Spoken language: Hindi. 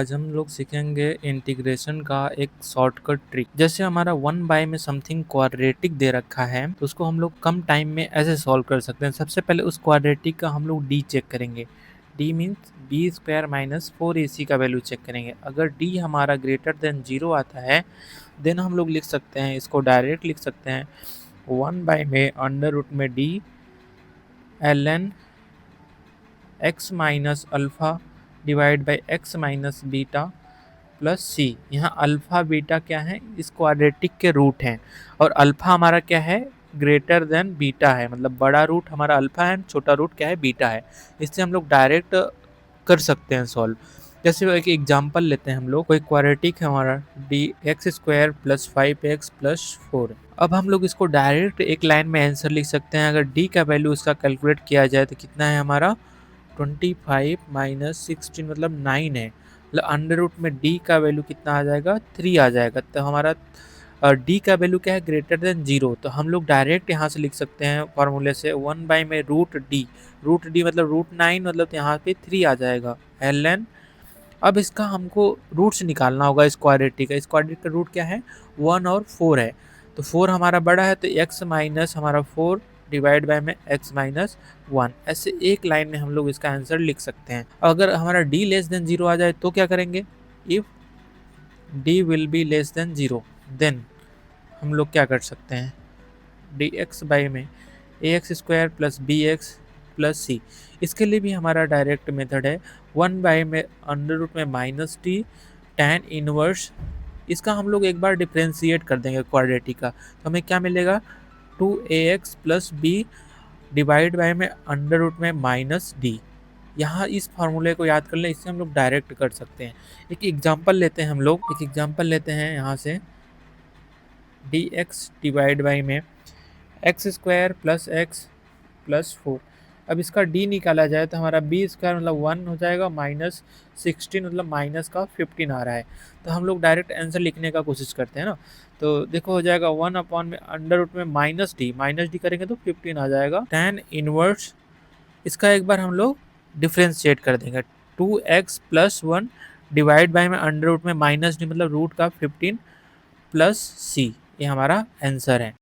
आज हम लोग सीखेंगे इंटीग्रेशन का एक शॉर्टकट ट्रिक। जैसे हमारा 1 बाय में समथिंग क्वाड्रेटिक दे रखा है तो उसको हम लोग कम टाइम में ऐसे सॉल्व कर सकते हैं। सबसे पहले उस क्वाड्रेटिक का हम लोग डी चेक करेंगे। D means b square minus 4ac का वैल्यू चेक करेंगे। अगर डी हमारा ग्रेटर देन 0 आता है देन हम लोग लिख सकते हैं, इसको डायरेक्ट लिख सकते हैं 1 बाय में अंडर रूट में d ln x minus alpha divide by x minus beta plus c. यहाँ अल्फ़ा बीटा क्या है, इस क्वाड्रेटिक के रूट हैं और अल्फ़ा हमारा क्या है, ग्रेटर देन बीटा है। मतलब बड़ा रूट हमारा अल्फ़ा है, छोटा रूट क्या है, बीटा है। इससे हम लोग डायरेक्ट कर सकते हैं सॉल्व। जैसे एक एग्जांपल लेते हैं हम लोग, कोई क्वाड्रेटिक है हमारा D x square plus 5x plus 4। अब हम लोग इसको डायरेक्ट एक लाइन में आंसर लिख सकते हैं। अगर डी का वैल्यू इसका कैलकुलेट किया जाए तो कितना है हमारा 25 माइनस 16 मतलब 9 है। मतलब अंडर रूट में डी का वैल्यू कितना आ जाएगा, 3 आ जाएगा। तो हमारा डी का वैल्यू क्या है, ग्रेटर देन 0। तो हम लोग डायरेक्ट यहाँ से लिख सकते हैं फॉर्मूले से 1 बाय में रूट डी मतलब रूट 9 मतलब यहाँ पे 3 आ जाएगा ln। अब इसका हमको रूट्स निकालना होगा इस क्वाड्रेटिक का। इस क्वाड्रेटिक का रूट क्या है, 1 और 4 है। तो 4 हमारा बड़ा है तो x माइनस हमारा 4 डिवाइड बाय में x माइनस 1। ऐसे एक लाइन में हम लोग इसका आंसर लिख सकते हैं। अगर हमारा d लेस देन 0 आ जाए तो क्या करेंगे, if d will be less than 0 then हम लोग क्या कर सकते हैं, dx बाई में ax square plus bx plus c. इसके लिए भी हमारा डायरेक्ट मेथड है 1 बाय में अंडर रूट में माइनस टी tan इनवर्स। इसका हम लोग एक बार डिफ्रेंशिएट कर देंगे क्वाड्रेटिक का, तो हमें क्या मिलेगा 2ax plus b divide by में अंडर रूट में माइनस डी। यहाँ इस फार्मूले को याद कर लें, इससे हम लोग डायरेक्ट कर सकते हैं। एक एग्जांपल लेते हैं हम लोग, एक एग्जांपल लेते हैं यहाँ से dx डिवाइड बाई में x square plus x plus 4। अब इसका d निकाला जाए तो हमारा बी स्क्वायर मतलब 1 हो जाएगा माइनस 16 मतलब माइनस का 15 आ रहा है। तो हम लोग डायरेक्ट आंसर लिखने का कोशिश करते हैं ना। तो देखो हो जाएगा 1 अपॉन में अंडर रूट में माइनस डी करेंगे तो 15 आ जाएगा tan इनवर्स। इसका एक बार हम लोग डिफ्रेंशिएट कर देंगे 2x प्लस 1 डिवाइड बाई में अंडर रूट में माइनस डी मतलब रूट का 15 प्लस सी। ये हमारा आंसर है।